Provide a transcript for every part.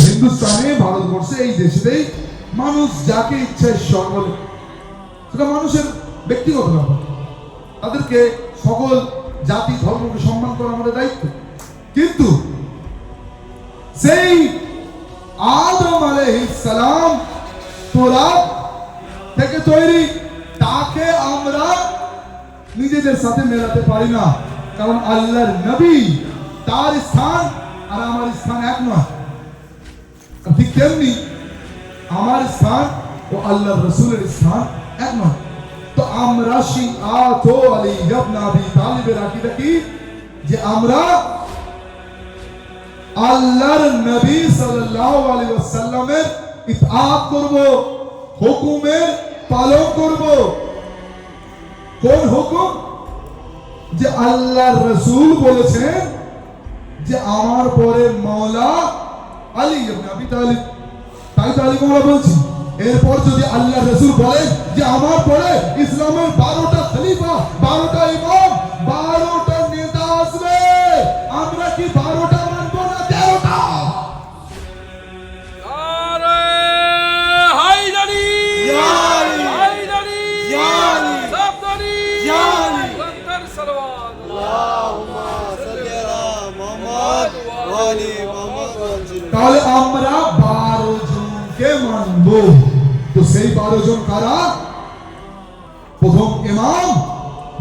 হিন্দুস্তানে, ভারতবর্ষে, এই দেশেতেই মানুষ যাকে ইচ্ছা ঈশ্বর বলে, সেটা মানুষের ব্যক্তিগত ব্যাপার। তাদেরকে সকল জাতি ধর্মকে সম্মান করা আমাদের দায়িত্ব। কিন্তু সেই আদম আলাইহিস সালাম তোরাব থেকে তৈরি, তাকে আমরা নিজেদের সাথে মেলাতে পারি না, কারণ আল্লাহর নবী, তার স্থান আর আমার স্থান এক নয়। ঠিক তেমনি আমার স্থান ও আল্লাহর রাসূলের স্থান এক নয়। তো আমরা শিআত আলী ইবনে আবি তালিবের আকীদা কি, যে আমরা আল্লাহর নবী সাল্লাল্লাহু আলাইহি ওয়াসাল্লামের ইতআত করব, হুকুমের পালন করব। কোন হুকুম? যে আল্লাহর রাসূল বলেছেন যে আমার পরে মাওলা আলী ইবনে আবি তালিব, তাই তো আলী মাওলা বলছি। এরপর যদি আল্লাহর রাসূল বলেন যে আমার পরে ইসলামের 12টা খলিফা, 12টা ইমাম, 12টা নেতা আসবে, আমরা কি 12টা মানবো না 13টা? আরে হায়দারি ইয়ালি হায়দারি ইয়ালি সাবধানি ইয়ালি লন্ডন সালাওয়াত আল্লাহুম্মা সাল্লি আলা মুহাম্মদ ওয়া আলি মুহাম্মদ ওয়া আনজিল। তাহলে আমরা 12 জনকে মানবো। তো সেই 12 জন কারা? প্রথম ইমাম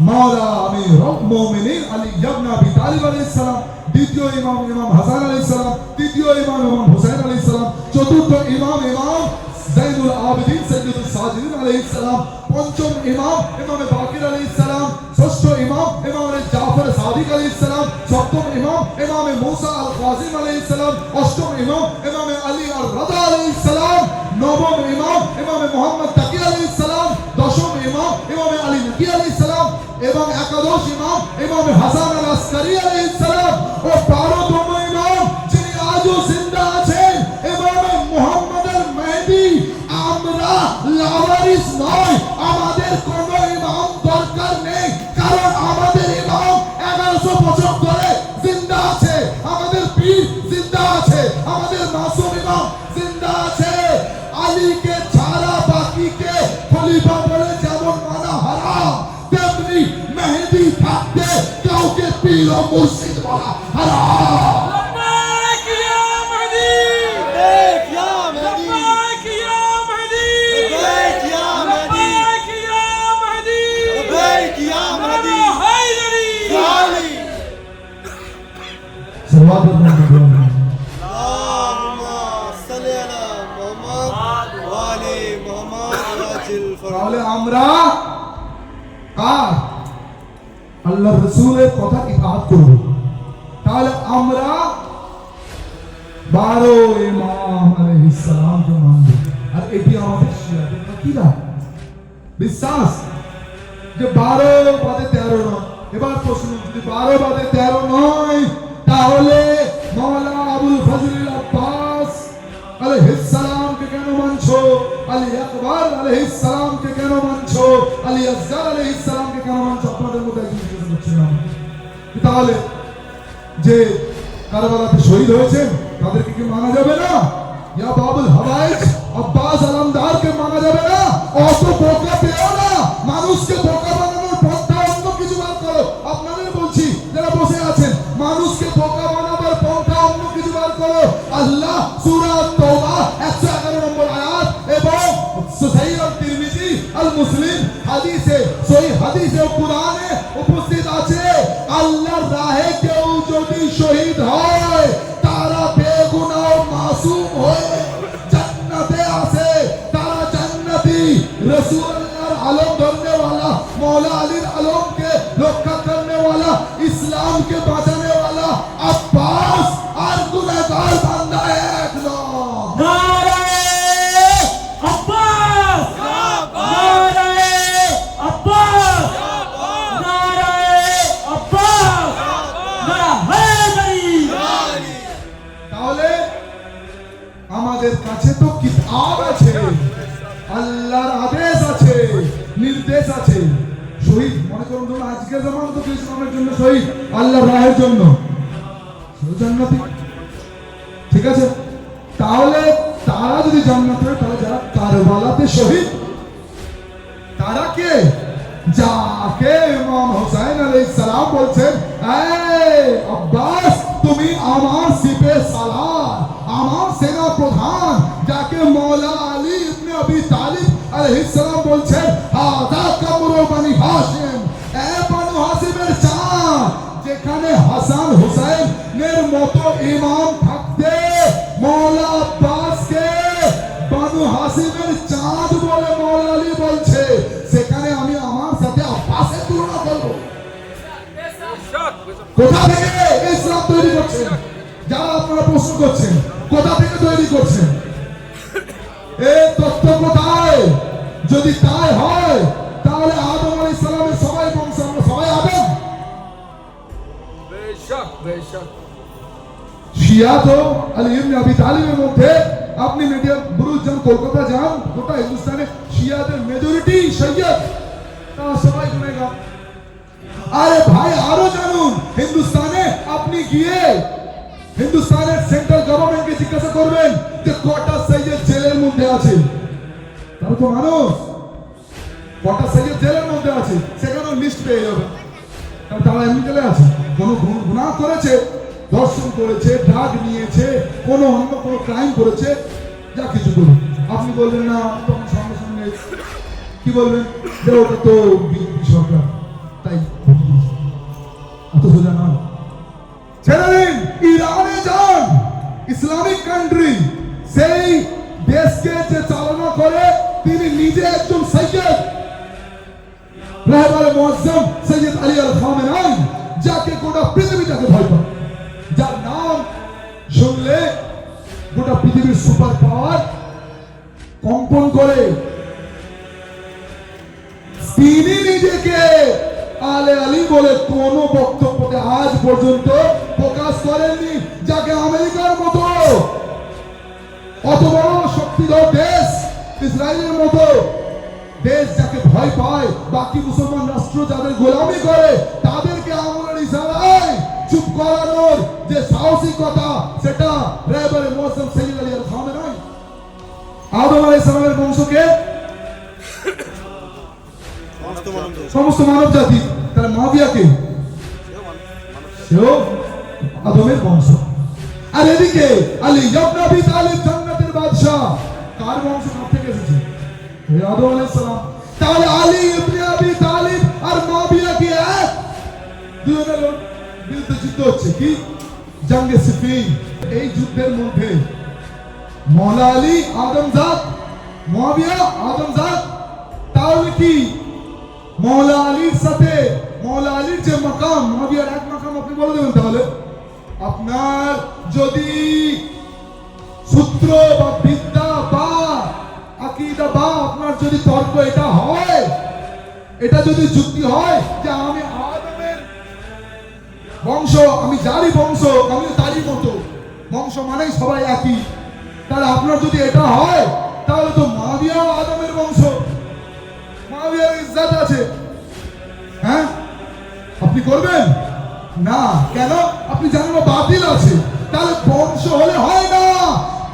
মাওলা আমিরুল মুমিনিন আলী ইবনে আবি তালিব আলাইহিস সালাম, দ্বিতীয় ইমাম ইমাম হাসান আলাইহিস সালাম, তৃতীয় ইমাম ইমাম হুসাইন আলাইহিস সালাম, চতুর্থ ইমাম ইমাম যাইনুল আবেদিন সাইয়্যিদুস সাজিদিন আলাইহিস সালাম, পঞ্চম ইমাম ইমাম বাকির আলাইহিস সালাম, ষষ্ঠ ইমাম ইমাম জাফর সাদিক আলাইহিস সালাম, সপ্তম ইমাম ইমাম মুসা আল কাযিম আলাইহিস সালাম, অষ্টম ইমাম ইমাম আলী আর রাদা আলাইহিস সালাম, নবম ইমাম ইমাম মুহাম্মদ তাকি আলাইহিস সালাম, দশম ইমাম ইমাম আলী নকি আলাইহিস সালাম এবং একাদশ ইমাম ইমাম হাসান আল আসকারি আলাইহিস সালাম ও 12তম ইমাম যিনি আজও জিন্দা আছেন ইমাম মুহাম্মদ আল মেহদি। আমরা লাওয়ারিস নয়, আমাদের কোনো ইমাম দরকার নেই, কারণ আমাদের ইমাম 1100 বছর ধরে জিন্দা আছে, আমাদের পীর জিন্দা আছে, আমাদের মাসুম ইমাম জিন্দা আছে। আলীকে ছাড়া বাকিকে খলিফা বলে যেমন মানা হারাম, তেমনি মেহেদী থাকতে কাউকে পীর ও মুর্শিদ বলা হারাম। লব্বাইক ইয়া মাহদি لبيك يا مهدي লব্বাইক ইয়া মাহদি لبيك يا مهدي লব্বাইক ইয়া মাহদি لبيك يا مهدي হায়দারি يا علي اللهم صل على محمد وعلى محمد واجل তাহলে فرج আমরা কার? আল্লাহর রাসূলের কথা ইতাআত করব। তাহলে আমরা 12 ইমাম আলাইহিস সালামকে মানব। আর এটি আমাদের শিয়াদের আকীদা, বিশ্বাস যে 12 বাদে 13 নয়। এবার প্রশ্ন, যদি 12 বাদে 13 নয়, তাহলে মাওলানা আবুল ফজল আব্বাস আলাইহিস সালামকে কেন মানছো? আলী আকবর আলাইহিস সালামকে কেন মানছো? আলী আসগার আলাইহিস সালামকে কেন মানছো? আপনাদের মধ্যে একজন জিজ্ঞেস করছিলাম। তাহলে যে কারবালাতে শহীদ হয়েছেন তাদেরকে কি মানা যাবে না? ইয়া বাবুল হাওয়াইজ আব্বাস আলমদারকে মানা যাবে না? অত বোকা পেও না, মানুষকে বোকা বানানোর পন্থা অন্য কিছু বার করো। আপনাদের বলছি যারা বসে আছেন, মানুষকে বোকা বানাবার পন্থা অন্য কিছু বার করো। আল্লাহ সূরা তাওবা 111 নম্বর আয়াত এবং সহিহ তিরমিজি আল মুসলিম হাদিসে, সহিহ হাদিসে ও কুরআনে উপস্থিত আছে, আল্লাহর রাহে কেউ যদি শহীদ হয় তারা বেগুনাহ ও মাসুম হয়ে জান্নাতে আসে, তারা জান্নাতি। রাসূলুল্লাহর আলম ধরনে वाला, मौला अलीর আলমকে রক্ষা करने वाला, इस्लाम के বাঁচাने वाला अब्बास আর গুনাহগার বান্দা এক নয়। নারে আব্বাস, নারে আব্বাস, নারে আব্বাস, নারা হায়দারি। তাহলে আমাদের কাছে তো কিতাব আছে, আল্লাহর আদেশ আছে, নির্দেশ আছে। শহীদ মনে করুন, ধরুন আজকের জামানাতে তো ইসলামের জন্য শহীদ, আল্লাহর রাহের জন্য, সেও জান্নাতি। ঠিক আছে? তাহলে তারা যদি জান্নাত হয়, তাহলে যারা কারবালাতে শহীদ তারা কে? যাকে ইমাম হুসাইন আলাইহিস সালাম বলছেন, এই আব্বাস তুমি আমার সিপে সালার, আমার সেনা প্রধান, যাকে মৌলা আলী ইবনে আবি তালিব আলাইহিস সালাম বলছেন, হাদা কামরু বনি হাশিম, এ বনু হাশিমের চাঁদ। যেখানে হাসান হুসাইনের মতো ইমাম থাকতে মৌলা আব্বাসকে বনু হাশিমের চাঁদ বলে মৌলা আলী বলছে, সেখানে আমি আমার সাথে আব্বাসের তুলনা করব? কোথা থেকে ইসলাম তৈরি করছেন? যারা আপনারা প্রশ্ন করছেন, কোথা থেকে তৈরি করছেন? এই তত্ত্ব কোথায়? যদি তাই হয়, তাহলে আদম আলাইহিস সালামের সবাই বংশ, আমরা সবাই আদম। বেশক বেশক শিয়া তো আলী ইবনে আবি তালিবের মধ্যে, আপনি মিডিয়া বুরুজ যান, কলকাতা যান, গোটা হিন্দুস্তানে শিয়াদের মেজরিটি সৈয়দ, তারা সবাই গুনেগার। আরে ভাই আরো জানুন, হিন্দুস্তানে আপনি গিয়ে হিন্দুস্তানের সেন্ট্রাল গভর্নমেন্টকে জিজ্ঞাসা করবেন যে কটা সৈয়দ জেলের মধ্যে আছে, তারা তো মানুষ, কটা সৈয়দ জেলের মধ্যে আছে সেখানে লিস্ট পেয়ে যাবে। কারণ তারা এমনি জেলে আছে, কোনো গুনাহ করেছে, ধর্ষণ করেছে, ড্রাগ নিয়েছে, কোনো অন্য কোনো ক্রাইম করেছে, যা কিছু করুন, আপনি বলবেন না, তখন সঙ্গে সঙ্গে কি বলবেন যে ওটা তো বিজেপি সরকার, তাই এত সোজা না। ছেড়ে দিন, ইরানে যান, ইসলামিক কান্ট্রি, সেই দেশকে যে চালনা করে তিনি নিজে একজন সৈয়দ, রাহবারে মুআজ্জম সৈয়দ আলী আল খামেনাই, যাকে গোটা পৃথিবী তাকে ভয় পায়, যার নাম শুনলে গোটা পৃথিবীর সুপার পাওয়ার কম্পন করে। তিনি নিজেকে আলে আলী বলে কোন বক্তব্যতে আজ পর্যন্ত প্রকাশ করেননি, যাকে আমেরিকার মতো অত বড় শক্তিধর দেশ, ইসরায়েলের মতো দেশ যাকে ভয় পায়, বাকি মুসলমান রাষ্ট্র যাদের গোলামি করে তাদেরকে আঙুলের ইশারায় চুপ করানোর যে সাহসিকতা, সেটা রাহবারে মুআজ্জম সৈয়দ আলী আল খামেনাই। আদম আলাইহিস সালামের বংশকে সমস্ত মানব জাতি, তাহলে মুআবিয়াকে সেও আদমের বংশ। আর এদিকে আলী ইবনে আবি তালিব জান্নাতের বাদশা, কার বংশ থেকে এসেছে? আদম আলাইহিস সালাম। তাহলে আলী ইবনে আবি তালিব আর মুআবিয়া কি এক? দুজনের বিরুদ্ধে যুদ্ধ হচ্ছে, কি জঙ্গে সিফিন। এই যুদ্ধের মধ্যে মওলা আলী আদমজাত, মুআবিয়া আদমজাত। তাহলে কি মওলা আলীর সাথে মওলা আলীর যে মাকাম, মুআবিয়ার এক মাকাম আপনি বলে দেবেন? তাহলে আপনার যদি সূত্র বা বিদ্যা বা আকীদা বা আপনার যদি তর্ক এটা হয়, এটা যদি যুক্তি হয় যে আমি আদমের বংশ, আমি যারই বংশ, আমি তারই মতো, বংশ মানেই সবাই একই, তাহলে আপনার যদি এটা হয়, তাহলে তো মুআবিয়া আদমের বংশ, মুআবিয়ার ইজ্জত আছে। হ্যাঁ, আপনি করবেন না কেন? আপনি জানেন বাতিল আছে। তাহলে বংশ হলে হয় না,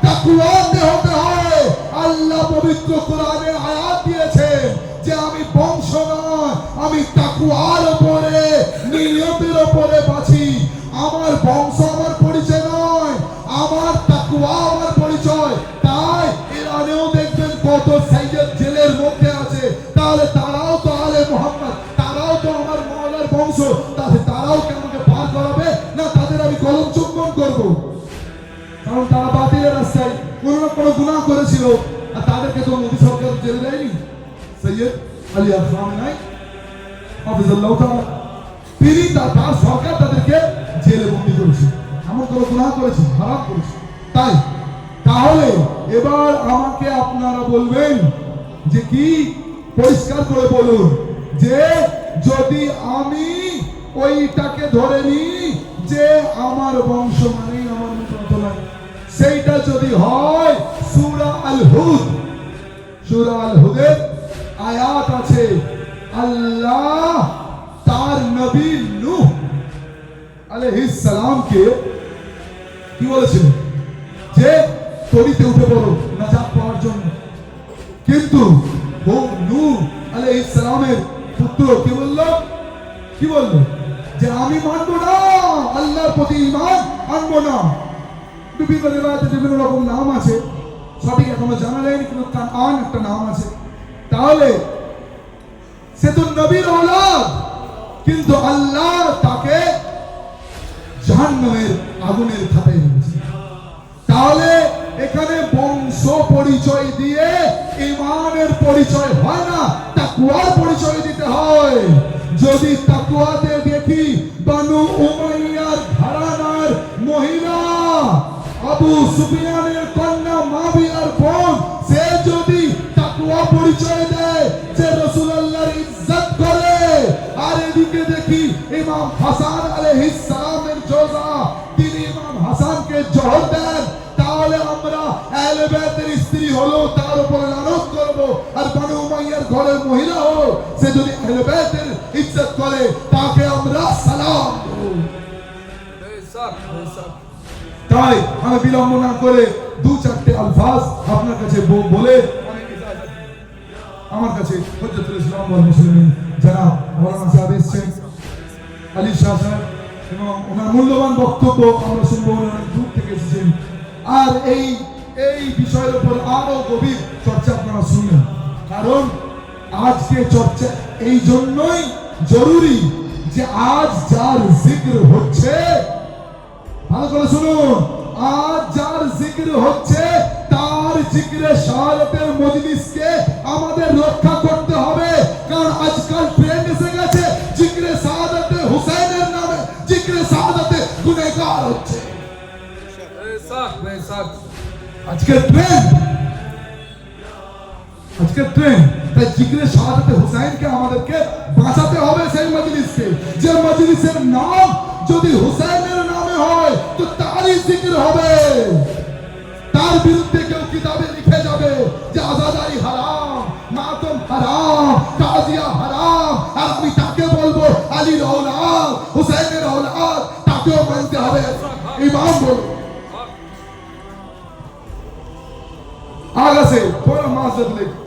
তাকওয়াতে হতে হয়। আল্লাহ পবিত্র কোরআনে আয়াত দিয়েছেন যে আমি বংশ নয়, আমি তাকওয়ার উপরে, নিয়তের উপরে বাঁচি। আমার বংশ আমার পরিচয় নয়, আমার তাকওয়া আমার পরিচয়। তাই ইরানেও দেখবেন কত সাইয়্যিদ জেলের মধ্যে আছে, তাহলে তারাও তো আলে মুহাম্মদ, তারাও তো আমার মওলার বংশ, তাহলে তারাও কি আমাকে পার করাবে না? তাদের আমি কলম চুম্বন করব? কারণ তারা বাতিলের রাস্তায় কোনো না কোনো গুনাহ করেছিল, আর তাদেরকে তো মোদী সরকার জেলে দেয়নি। সৈয়দ আলী আল খামেনাই হাফিজাল্লাহু তাআলা, তিনি তার সরকার তাদেরকে জেলে বন্দী করেছে, এমন কোনো গুনাহ করেছে, হারাম করেছে। তাই তাহলে এবার আমাকে আপনারা বলবেন যে কি, পরিষ্কার করে বলুন যে যদি আমি ওইটাকে ধরে নিই যে আমার বংশ মানেই আমার মতো নয়, সেইটা যদি হয়, সূরা আল হুদ, সূরা আল হুদের আয়াত আছে, আল্লাহ তার নবী নূহ আলাইহিস সালামকে কি বলেছিলেন যে তরিতে উঠে পড়ো নাজাত পাওয়ার জন্য। কিন্তু ও নূহ আলাইহিস সালামের পুত্র কি বললো যে আমি মানবো না, আল্লাহর প্রতি ঈমান আনবো না। বিভিন্ন রিওয়ায়াতে বিভিন্ন রকম নাম আছে, সঠিক এখনো জানা যায়নি, কিন্তু কানআন একটা নাম আছে। তাহলে সে তো নবীর ঔলাদ, কিন্তু আল্লাহ তাকে জাহান্নামের আগুনের খাতায় রেখেছে। তাহলে এখানে বংশ পরিচয় দিয়ে ঈমানের পরিচয় হয় না, তাকওয়ার পরিচয় দিতে হয়। যদি তাকওয়াতে দেখি বানু উমাইয়ার ঘরানার মহিলা আবু সুফিয়ানের কন্যা মাবিয়ার বোন, সে যদি তাকওয়া পরিচয় দেয়, যে রাসূলুল্লাহর ইজ্জত করে, আর এদিকে দেখি ইমাম হাসান আলাইহিস সালামের জোজা, তিনি ইমাম হাসানকে জহর দেন, তাহলে আমরা আহলে বাইতের স্ত্রী হলো তার উপর লানত করব। আর বানু উমাইয়ার ঘরের মহিলা হো, সে যদি আহলে বাইতের ইজ্জত করে, তাকে আমরা সালাম দেব। তাই আমি বিলম্ব না করে দু চারটে আলফাজ আপনার কাছে বলে আমার কাছে হুজ্জাতুল ইসলাম ওয়াল মুসলিমিন জনাব মাওলানা সাহেব এসেছেন, আলী শাহ সাহেব, এবং ওনার মূল্যবান বক্তব্য আমরা শুনবো। অনেক দূর থেকে এসেছেন, আর এই বিষয়ের উপর আরো গভীর চর্চা আপনারা শুনলেন। কারণ আজকে চর্চা এই জন্যই জরুরি যে আজ যার জিক্র হচ্ছে, ভালো করে শুনুন, আজ যার জিক্র হচ্ছে তার জিক্রে শাহাদাতের মজলিসকে আমাদের রক্ষা করতে হবে। কারণ আজকাল ট্রেন্ড এসে গেছে জিক্রে শাহাদাতে হুসাইনের নামে জিক্রে শাহাদাতে গুনাহগার হচ্ছে। আজকে ট্রেন্ড তাই জিক্রে শাহাদাতে হুসাইনকে আমাদেরকে বাঁচাতে হবে। সেই মজলিসকে, যে মজলিসের নাম যদি হুসাইনের নামে হয় তো তারই জিকির হবে। তার বিরুদ্ধে কেউ কিতাবে লিখে যাবে যে আজাদারি হারাম, মাতম হারাম, তাজিয়া হারাম, আর আমি তাকে বলবো আলীর ঔলাদ, হুসাইনের ঔলাদ, তাকেও মানতে হবে। ইমাম বলো आगे से थोड़ा माजरत लेके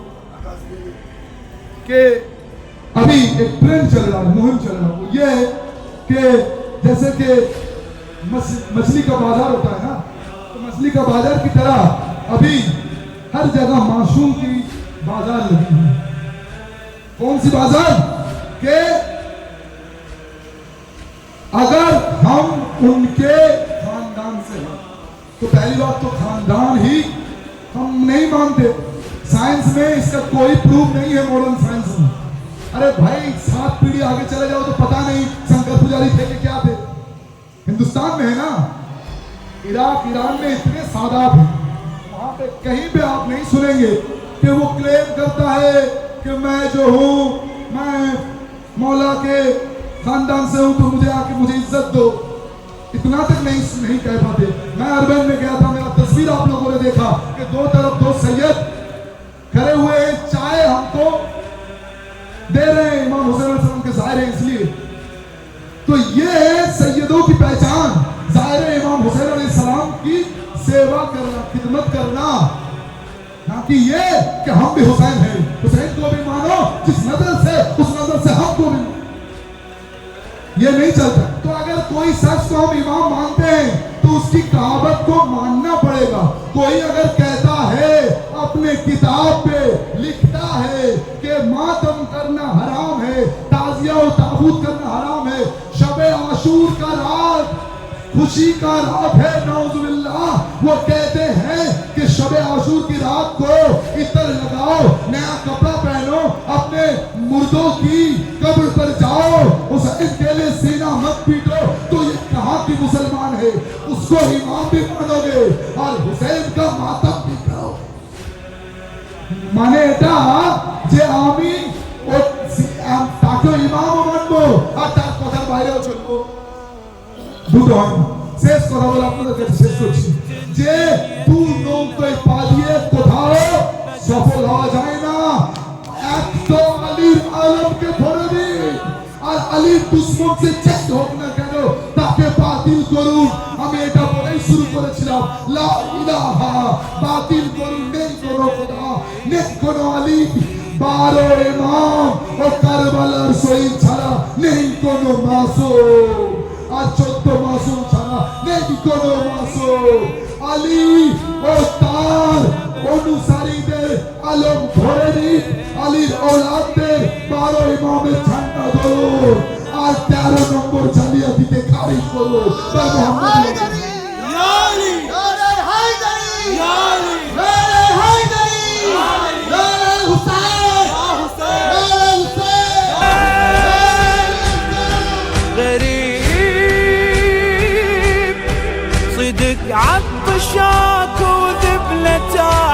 कि अभी एक ट्रेंड चल रहा है, मुहिम चल रहा है, वो ये है कि जैसे कि मछली का बाजार होता है ना, तो मछली का बाजार की तरह अभी हर जगह मासूम की बाजार लगी है। कौन सी बाजार? के अगर हम उनके खानदान से हैं, तो पहली बात तो खानदान ही हम नहीं मानते। साइंस में इसका कोई प्रूफ नहीं है, मॉडर्न साइंस में। अरे भाई 7 पीढ़ी आगे चले जाओ तो पता नहीं शंकर पुजारी थे कि क्या थे। हिंदुस्तान में है ना, इराक ईरान में इतने सादात हैं, वहां पे कहीं पे आप नहीं सुनेंगे कि वो क्लेम करता है कि मैं जो हूं, मैं मौला के खानदान से हूं, तो मुझे इज्जत दो। इतना तक नहीं कह पाते। मैं अरबन में गया था, मेरा तस्वीर आप लोगों ने देखा कि दो तरफ दो सैयद खड़े हुए हैं, चाय हमको दे रहे हैं, इमाम हुसैन अलैहिस्सलाम के ज़ाहिर है इसलिए। तो ये है सैयदों की पहचान, ज़ाहिर है इमाम हुसैन अलैहिस्सलाम की सेवा करना, खिदमत करना, ना कि ये कि हम भी हुसैन हैं, हुसैन को भी मानो जिस नजर से, उस नजर से हमको भी, ये नहीं चलता। तो अगर कोई शख्स को हम इमाम मानते हैं तो उसकी कहावत को मानना पड़ेगा। कोई अगर कहता है, अपने किताब पे लिखता है कि मातम करना हराम है, ताजिया और ताबूत करना हराम है, शबे आशूर का रात खुशी का रात है, नौजुबिल्लाह, वो कहते हैं कि शबे आशूर की रात को इतर लगाओ, नया कपड़ा पहनो, अपने मुर्दों की कब्र पर जाओ, हुसैन के लिए सीना मत पीटो, तो ये कहाँ की मुसलमान है? उसको इमाम भी मानोगे और हुसैन का मातम भी करोगे। মানে এটা যে আমি তাকে ইমামও মানবো আর তার কথার বাইরেও চলবো, দুটো হয় না। শেষ কথা বলে আপনাদের কাছে শেষ করছি যে দু নৌকায় পা দিয়ে কোথাও সফল হওয়া যায় না। এক তো আলীর আলমকে ধরে দিন, আর আলীর দুশ্মন সে চেক হোক না কেন তাকে বাতিল করুন। আমি এটা বলেই শুরু করেছিলাম, লা ইলাহা বাতিল করুন নেই কোনো খোদা নেই কোনো আলী 12 ইমাম ও কারবালার শহীদ ছাড়া নেই কোনো মাসুম আর 14 মাসুম ছাড়া নেই কোনো মাসুম আলী ও তার অনুসারীদের আলম ধরে নিন আলীর ঔলাদদের 12 ইমামের ঝান্ডা ধরুন আর 13 নম্বর জালিয়াতিতে খারিজ করুন মোহাম্মদ ইয়ালি নারায়ে হায়দারি ইয়ালি নারায়ে হায়দারি নারায়ে হুসাইন হুসেন নারায়ে হুসাইন غريب صدق عطشاك وذبلتك